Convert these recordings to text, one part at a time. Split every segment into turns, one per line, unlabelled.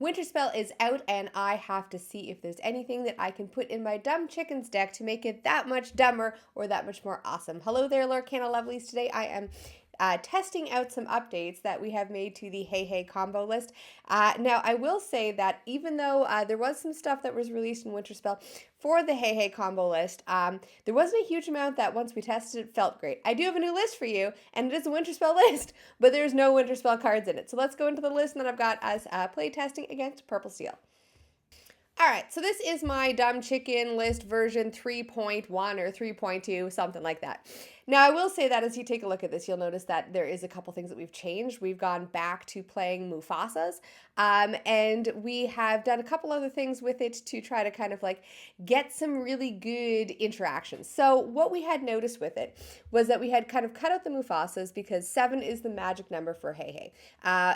Winterspell is out, and I have to see if there's anything that I can put in my Dumb Chickens deck to make it that much dumber or that much more awesome. Hello there, Lorcana lovelies. Today I am testing out some updates that we have made to the HeiHei combo list. Now, I will say that even though there was some stuff that was released in Winterspell for the HeiHei combo list, there wasn't a huge amount that once we tested it felt great. I do have a new list for you, and it is a Winterspell list, but there's no Winterspell cards in it. So let's go into the list that I've got as play testing against Purple Steel. All right, so this is my Dumb Chicken list version 3.1 or 3.2, something like that. Now, I will say that as you take a look at this, you'll notice that there is a couple things that we've changed. We've gone back to playing Mufasas, and we have done a couple other things with it to try to kind of like get some really good interactions. So what we had noticed with it was that we had kind of cut out the Mufasas because 7 is the magic number for HeiHei.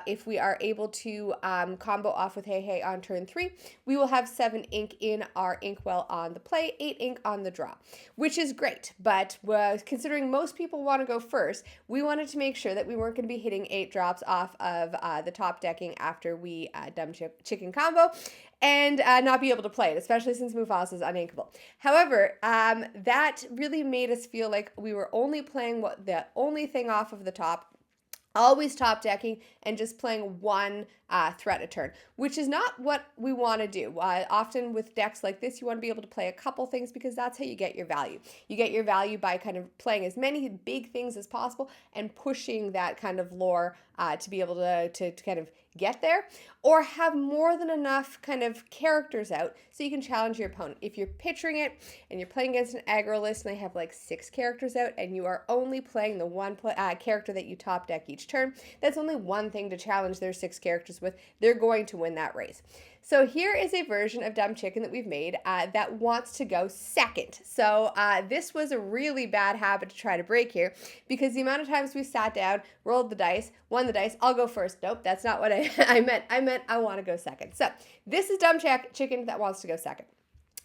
If we are able to combo off with HeiHei on turn 3, we will have 7 ink in our inkwell on the play, 8 ink on the draw, which is great. But considering most people want to go first, we wanted to make sure that we weren't going to be hitting 8 drops off of the top decking after we Dumb Chicken combo and not be able to play it, especially since Mufasa is uninkable. However, that really made us feel like we were only playing the only thing off of the top, always top decking and just playing one threat a turn, which is not what we want to do. Often with decks like this, you want to be able to play a couple things because that's how you get your value. You get your value by kind of playing as many big things as possible and pushing that kind of lore to be able to kind of get there, or have more than enough kind of characters out so you can challenge your opponent. If you're picturing it and you're playing against an aggro list and they have like 6 characters out and you are only playing the one character that you top deck each turn, that's only one thing to challenge their 6 characters with. They're going to win that race. So here is a version of Dumb Chicken that we've made that wants to go second. So this was a really bad habit to try to break here because the amount of times we sat down, rolled the dice, won the dice, I'll go first. Nope, that's not what I meant. I meant I want to go second. So this is Dumb Chicken that wants to go second.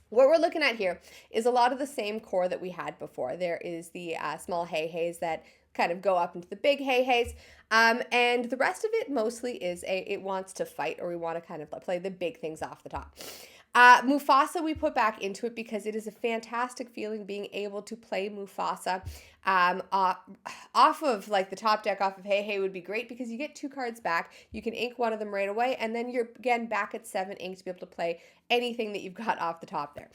What we're looking at here is a lot of the same core that we had before. There is the small HeiHeis that kind of go up into the big HeiHeis. And the rest of it mostly is it wants to fight, or we want to kind of play the big things off the top. Mufasa we put back into it because it is a fantastic feeling being able to play Mufasa off of like the top deck off of HeiHei would be great because you get 2 cards back. You can ink one of them right away, and then you're again back at 7 ink to be able to play anything that you've got off the top there,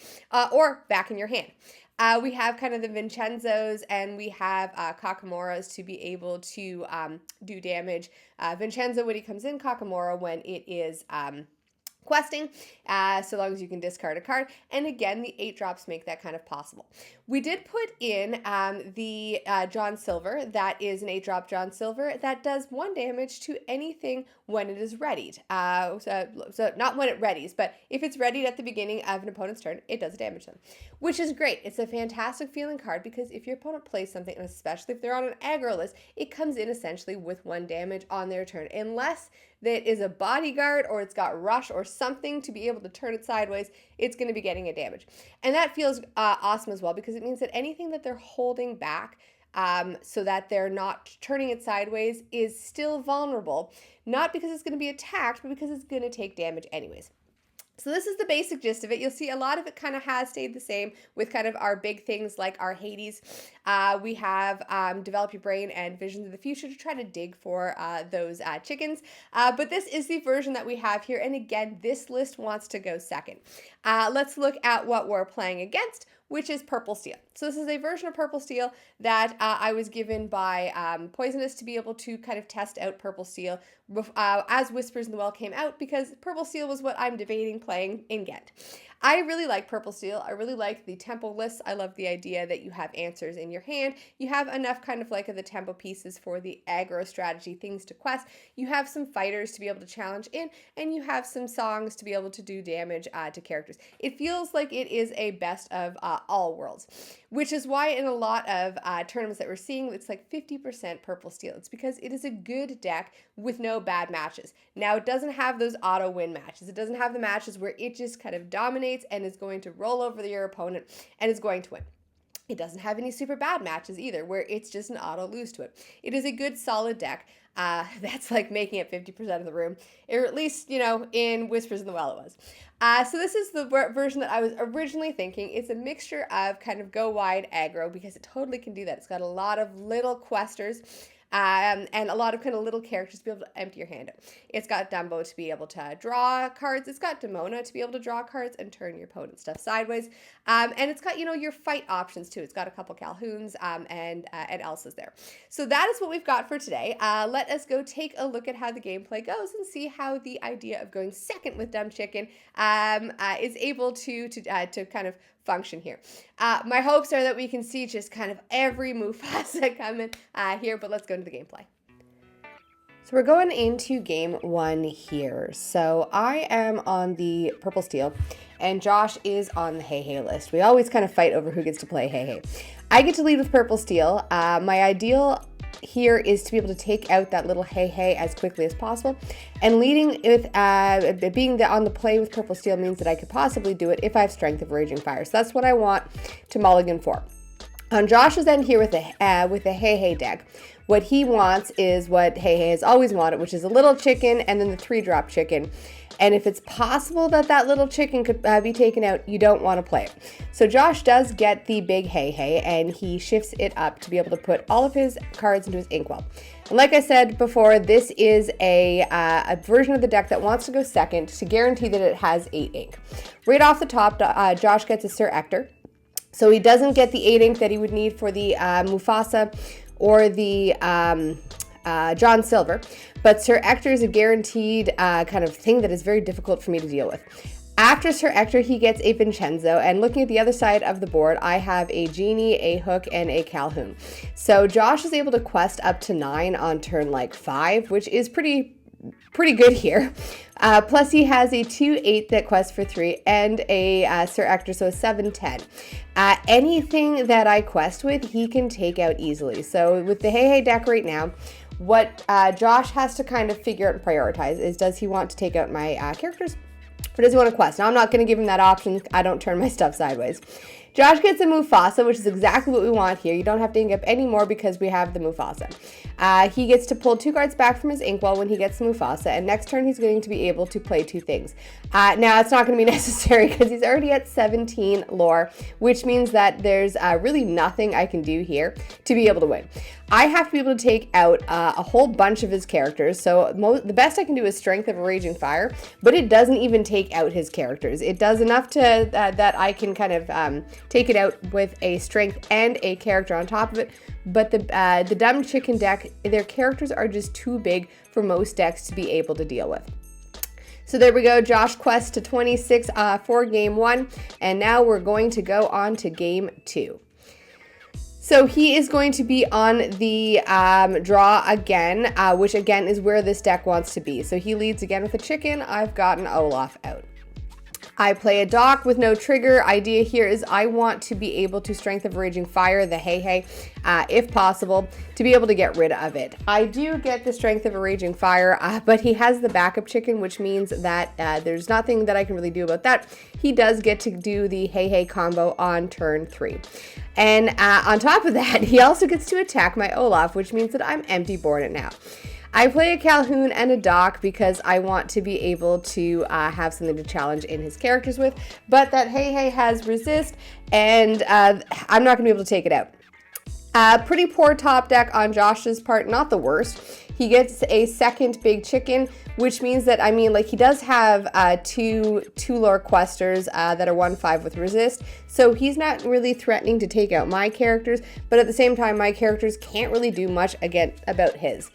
or back in your hand. We have kind of the Vincenzos, and we have Kakamuras to be able to do damage. Vincenzo when he comes in, Kakamura when it is questing, so long as you can discard a card. And again, the 8 drops make that kind of possible. We did put in the John Silver. That is an 8-drop John Silver that does 1 damage to anything when it is readied. So not when it readies, but if it's readied at the beginning of an opponent's turn, it does damage them, which is great. It's a fantastic feeling card because if your opponent plays something, and especially if they're on an aggro list, it comes in essentially with 1 damage on their turn, unless that is a bodyguard or it's got rush or something to be able to turn it sideways, it's going to be getting a damage. And that feels awesome as well because it means that anything that they're holding back so that they're not turning it sideways is still vulnerable, not because it's going to be attacked, but because it's going to take damage anyways. So this is the basic gist of it. You'll see a lot of it kind of has stayed the same with kind of our big things like our Hades. We have Develop Your Brain and Visions of the Future to try to dig for those chickens. But this is the version that we have here. And again, this list wants to go second. Let's look at what we're playing against, which is Purple Steel. So this is a version of Purple Steel that I was given by Poisonous to be able to kind of test out Purple Steel as Whispers in the Well came out, because Purple Steel was what I'm debating playing in Ghent. I really like Purple Steel. I really like the tempo lists. I love the idea that you have answers in your hand. You have enough kind of like of the tempo pieces for the aggro strategy, things to quest. You have some fighters to be able to challenge in, and you have some songs to be able to do damage to characters. It feels like it is a best of all worlds, which is why in a lot of tournaments that we're seeing, it's like 50% Purple Steel. It's because it is a good deck with no bad matches. Now, it doesn't have those auto win matches. It doesn't have the matches where it just kind of dominates and is going to roll over your opponent and is going to win. It doesn't have any super bad matches either, where it's just an auto lose to it. It is a good solid deck. That's like making it 50% of the room, or at least, in Whispers in the Well it was. So this is the version that I was originally thinking. It's a mixture of kind of go wide aggro, because it totally can do that. It's got a lot of little questers. And a lot of kind of little characters to be able to empty your hand out. It's got Dumbo to be able to draw cards. It's got Demona to be able to draw cards and turn your opponent's stuff sideways. And it's got, your fight options too. It's got a couple Calhouns and Elsa's there. So that is what we've got for today. Let us go take a look at how the gameplay goes and see how the idea of going second with Dumb Chicken is able to kind of function here. My hopes are that we can see just kind of every Mufasa coming here, but let's go into the gameplay. So we're going into game 1 here. So I am on the purple steel and Josh is on the HeiHei list. We always kind of fight over who gets to play HeiHei. I get to lead with purple steel. My ideal here is to be able to take out that little HeiHei as quickly as possible, and leading with being on the play with purple steel means that I could possibly do it if I have strength of raging fire. So that's what I want to mulligan for. On Josh's end here with the HeiHei deck, what he wants is what HeiHei has always wanted, which is a little chicken and then the 3-drop chicken. And if it's possible that that little chicken could be taken out, you don't want to play it. So Josh does get the big HeiHei, and he shifts it up to be able to put all of his cards into his inkwell. And like I said before, this is a version of the deck that wants to go second to guarantee that it has 8 ink. Right off the top, Josh gets a Sir Ector. So he doesn't get the 8 ink that he would need for the Mufasa or the John Silver, but Sir Ector is a guaranteed kind of thing that is very difficult for me to deal with. After Sir Ector, he gets a Vincenzo, and looking at the other side of the board, I have a Genie, a Hook, and a Calhoun. So Josh is able to quest up to 9 on turn 5, which is pretty good here. Plus he has a 2/8 that quests for 3 and a Sir Ector, so a 7/10. Anything that I quest with, he can take out easily. So with the HeiHei deck right now, what Josh has to kind of figure out and prioritize is, does he want to take out my characters, or does he want to quest? Now, I'm not going to give him that option. I don't turn my stuff sideways. Josh gets a Mufasa, which is exactly what we want here. You don't have to ink up any more because we have the Mufasa. He gets to pull 2 cards back from his inkwell when he gets Mufasa, and next turn he's going to be able to play 2 things. Now, it's not going to be necessary because he's already at 17 lore, which means that there's really nothing I can do here to be able to win. I have to be able to take out a whole bunch of his characters, so the best I can do is Strength of a Raging Fire, but it doesn't even take out his characters. It does enough to that I can kind of take it out with a Strength and a character on top of it, but the Dumb Chicken deck, their characters are just too big for most decks to be able to deal with. So there we go, Josh quests to 26 for game 1, and now we're going to go on to game 2. So he is going to be on the draw again, which again is where this deck wants to be. So he leads again with a chicken. I've got an Olaf out. I play a dock with no trigger. Idea here is I want to be able to Strength of Raging Fire the HeiHei, if possible, to be able to get rid of it. I do get the Strength of a Raging Fire, but he has the backup chicken, which means that there's nothing that I can really do about that. He does get to do the HeiHei combo on turn 3. And on top of that, he also gets to attack my Olaf, which means that I'm empty board it now. I play a Calhoun and a dock because I want to be able to have something to challenge in his characters with, but that HeiHei has resist, and I'm not going to be able to take it out. Pretty poor top deck on Josh's part, not the worst. He gets a second big chicken, which means that, he does have two lore questers that are 1/5 with resist, so he's not really threatening to take out my characters, but at the same time, my characters can't really do much again about his.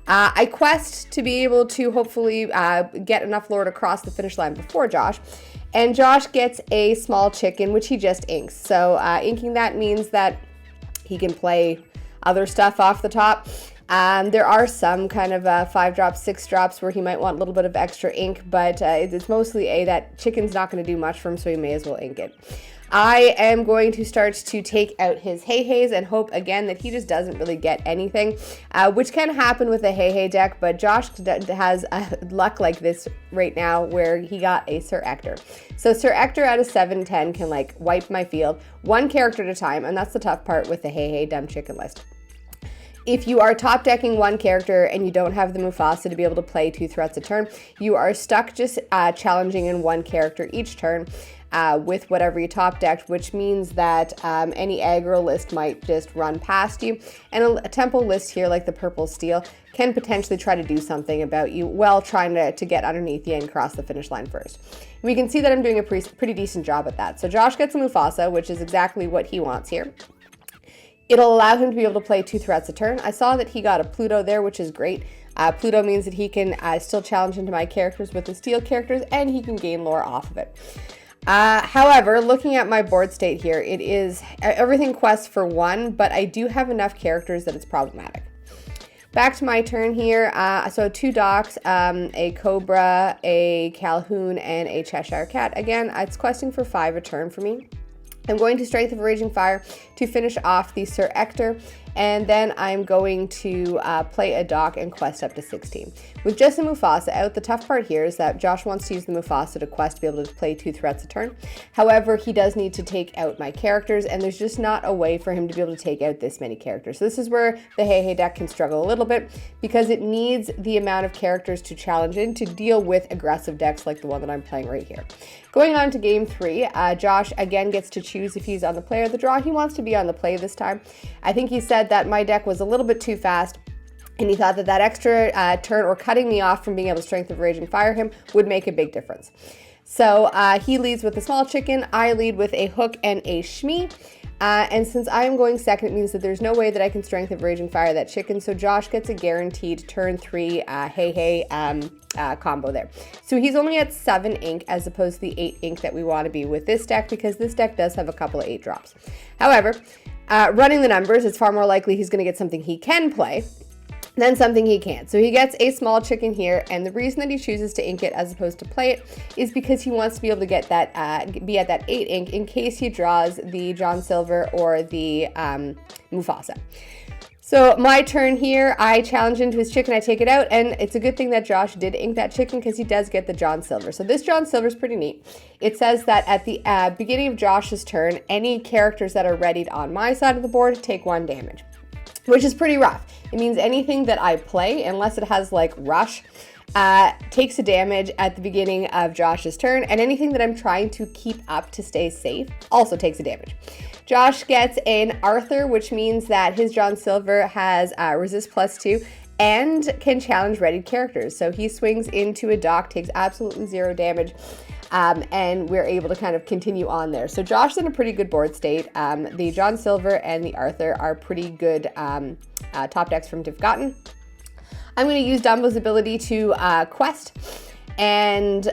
I quest to be able to hopefully get enough lore to cross the finish line before Josh, and Josh gets a small chicken, which he just inks. So inking that means that he can play other stuff off the top. There are some kind of 5-drops, 6-drops where he might want a little bit of extra ink, but it's mostly that chicken's not going to do much for him, so he may as well ink it. I am going to start to take out his HeiHeis and hope again that he just doesn't really get anything, which can happen with a HeiHei deck, but Josh has luck like this right now where he got a Sir Ector. So Sir Ector out of 7-10 can like wipe my field one character at a time, and that's the tough part with the HeiHei Dumb Chicken list. If you are top decking one character and you don't have the Mufasa to be able to play 2 threats a turn, you are stuck just challenging in one character each turn with whatever you top decked, which means that any aggro list might just run past you. And a temple list here, like the purple steel, can potentially try to do something about you while trying to get underneath you and cross the finish line first. And we can see that I'm doing a pretty decent job at that. So Josh gets a Mufasa, which is exactly what he wants here. It'll allow him to be able to play 2 threats a turn. I saw that he got a Pluto there, which is great. Pluto means that he can still challenge into my characters with the steel characters, and he can gain lore off of it. However, looking at my board state here, it is everything quests for 1, but I do have enough characters that it's problematic. Back to my turn here. So 2 Docs, a Cobra, a Calhoun, and a Cheshire Cat. Again, it's questing for 5 a turn for me. I'm going to Strength of Raging Fire to finish off the Sir Ector, and then I'm going to play a Doc and quest up to 16. With just the Mufasa out, the tough part here is that Josh wants to use the Mufasa to quest to be able to play 2 threats a turn. However, he does need to take out my characters, and there's just not a way for him to be able to take out this many characters. So this is where the HeiHei deck can struggle a little bit, because it needs the amount of characters to challenge in to deal with aggressive decks like the one that I'm playing right here. Going on to game 3, Josh again gets to choose if he's on the play or the draw. He wants to be on the play this time. I think he said that my deck was a little bit too fast, and he thought that that extra turn or cutting me off from being able to Strength of Rage and Fire him would make a big difference. So he leads with a small chicken, I lead with a hook and a Shmee. And since I am going second, it means that there's no way that I can Strength of Rage and Fire that chicken, so Josh gets a guaranteed turn 3 HeiHei combo there. So he's only at 7 ink as opposed to the 8 ink that we want to be with this deck, because this deck does have a couple of 8 drops. However, running the numbers, it's far more likely he's going to get something he can play than something he can't. So he gets a small chicken here, and the reason that he chooses to ink it as opposed to play it is because he wants to be able to get that be at that 8 ink in case he draws the John Silver or the Mufasa. So my turn here, I challenge into his chicken, I take it out, and it's a good thing that Josh did ink that chicken because he does get the John Silver. So this John Silver is pretty neat. It says that at the beginning of Josh's turn, any characters that are readied on my side of the board take 1 damage, which is pretty rough. It means anything that I play, unless it has like Rush, takes a damage at the beginning of Josh's turn, and anything that I'm trying to keep up to stay safe also takes a damage. Josh gets an Arthur, which means that his John Silver has resist +2 and can challenge readied characters. So he swings into a Doc, takes absolutely 0 damage, and we're able to kind of continue on there. So Josh is in a pretty good board state. The John Silver and the Arthur are pretty good top decks from Div Gotten. I'm going to use Dumbo's ability to quest and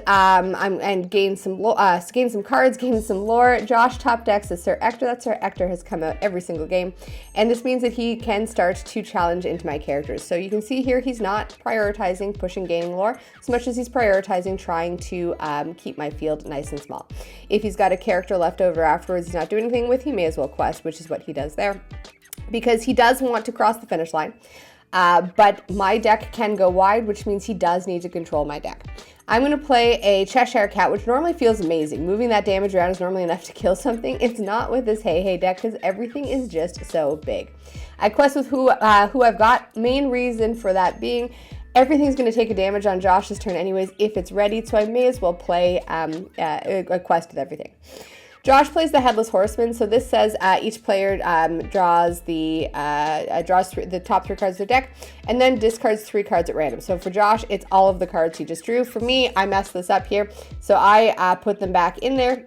gain some cards, gain some lore. Josh top decks is Sir Ector. That Sir Ector has come out every single game, and this means that he can start to challenge into my characters. So you can see here he's not prioritizing pushing gaining lore as much as he's prioritizing trying to keep my field nice and small. If he's got a character left over afterwards he's not doing anything with, he may as well quest, which is what he does there, because he does want to cross the finish line. But my deck can go wide, which means he does need to control my deck. I'm going to play a Cheshire Cat, which normally feels amazing. Moving that damage around is normally enough to kill something. It's not with this HeiHei deck because everything is just so big. I quest with who I've got. Main reason for that being everything's going to take a damage on Josh's turn anyways if it's ready, so I may as well play a quest with everything. Josh plays the Headless Horseman, so this says each player draws the top 3 cards of their deck, and then discards 3 cards at random. So for Josh, it's all of the cards he just drew. For me, I messed this up here, so I put them back in there,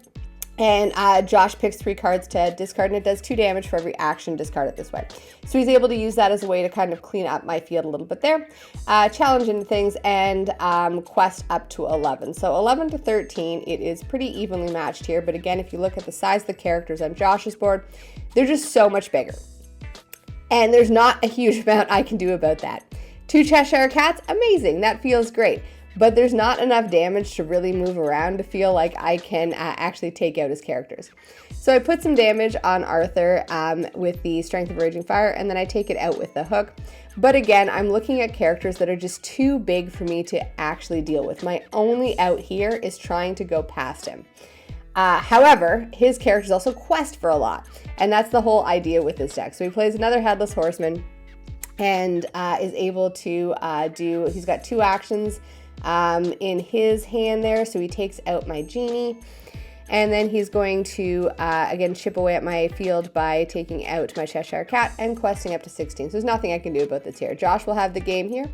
and Josh picks 3 cards to discard, and it does 2 damage for every action discarded this way. So he's able to use that as a way to kind of clean up my field a little bit there, challenge into things, and quest up to 11. So 11 to 13, it is pretty evenly matched here, but again, if you look at the size of the characters on Josh's board, they're just so much bigger. And there's not a huge amount I can do about that. 2 Cheshire Cats, amazing, that feels great. but there's not enough damage to really move around to feel like I can actually take out his characters. So I put some damage on Arthur with the Strength of Raging Fire, and then I take it out with the hook. But again, I'm looking at characters that are just too big for me to actually deal with. My only out here is trying to go past him. However, his characters also quest for a lot, and that's the whole idea with this deck. So he plays another Headless Horseman and is able to he's got 2 actions in his hand there, so he takes out my genie, and then he's going to again chip away at my field by taking out my Cheshire Cat and questing up to 16. So there's nothing I can do about this here. Josh will have the game here,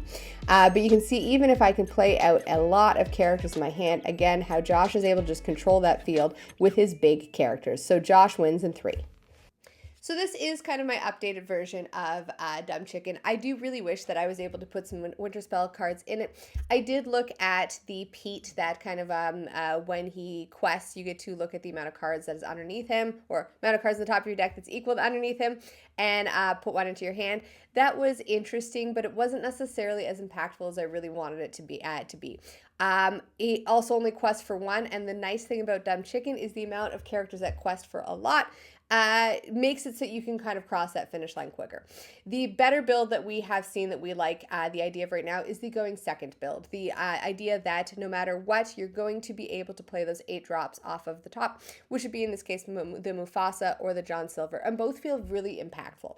but you can see even if I can play out a lot of characters in my hand, again how Josh is able to just control that field with his big characters. So Josh wins in 3. So this is kind of my updated version of Dumb Chicken. I do really wish that I was able to put some Winterspell cards in it. I did look at the Pete that kind of when he quests, you get to look at the amount of cards that is underneath him, or amount of cards on the top of your deck that's equal to underneath him, and put one into your hand. That was interesting, but it wasn't necessarily as impactful as I really wanted it to be. It also only quests for 1, and the nice thing about Dumb Chicken is the amount of characters that quest for a lot makes it so you can kind of cross that finish line quicker. The better build that we have seen that we like the idea of right now is the going second build. The idea that no matter what, you're going to be able to play those 8 drops off of the top, which would be in this case the Mufasa or the John Silver, and both feel really impactful.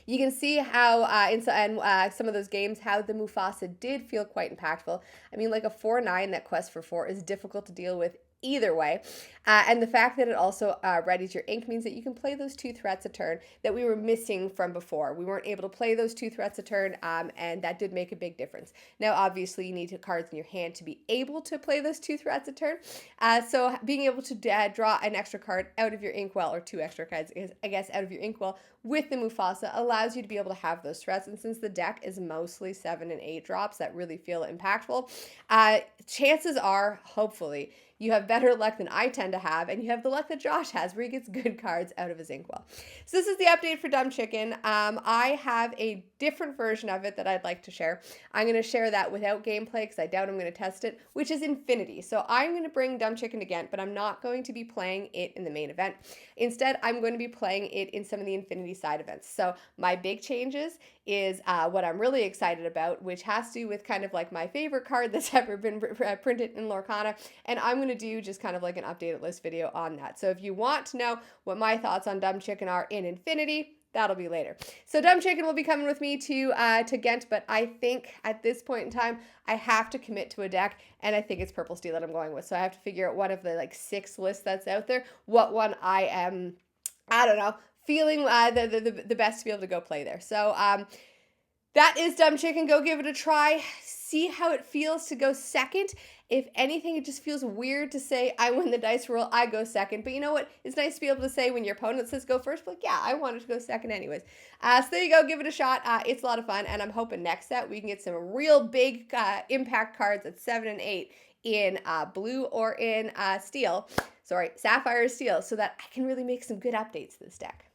You can see how in some of those games, how the Mufasa did feel quite impactful. I mean, like a 4/9 that quests for 4 is difficult to deal with either way. And the fact that it also readies your ink means that you can play those 2 threats a turn that we were missing from before. We weren't able to play those 2 threats a turn, and that did make a big difference. Now, obviously, you need cards in your hand to be able to play those 2 threats a turn. So being able to draw an extra card out of your inkwell, or 2 extra cards, I guess, out of your inkwell with the Mufasa allows you to be able to have those threats. And since the deck is mostly 7 and 8 drops that really feel impactful, chances are, hopefully, you have better luck than I tend to have, and you have the luck that Josh has, where he gets good cards out of his inkwell. So this is the update for Dumb Chicken. I have a different version of it that I'd like to share. I'm going to share that without gameplay because I doubt I'm going to test it, which is Infinity. So I'm going to bring Dumb Chicken again, but I'm not going to be playing it in the main event. Instead, I'm going to be playing it in some of the Infinity side events. So my big changes is what I'm really excited about, which has to do with kind of like my favorite card that's ever been printed in Lorcana, and I'm going to do just kind of like an updated list video on that. So if you want to know what my thoughts on Dumb Chicken are in Infinity, that'll be later. So Dumb Chicken will be coming with me to Ghent, but I think at this point in time, I have to commit to a deck, and I think it's Purple Steel that I'm going with. So I have to figure out one of the like 6 lists that's out there, what one I am, I don't know, feeling the best to be able to go play there. So that is Dumb Chicken. Go give it a try. See how it feels to go second. If anything, it just feels weird to say, I win the dice roll, I go second. But you know what? It's nice to be able to say when your opponent says go first, but yeah, I wanted to go second anyways. So there you go. Give it a shot. It's a lot of fun. And I'm hoping next set we can get some real big impact cards at 7 and 8 in blue or in steel. Sorry, sapphire or steel, so that I can really make some good updates to this deck.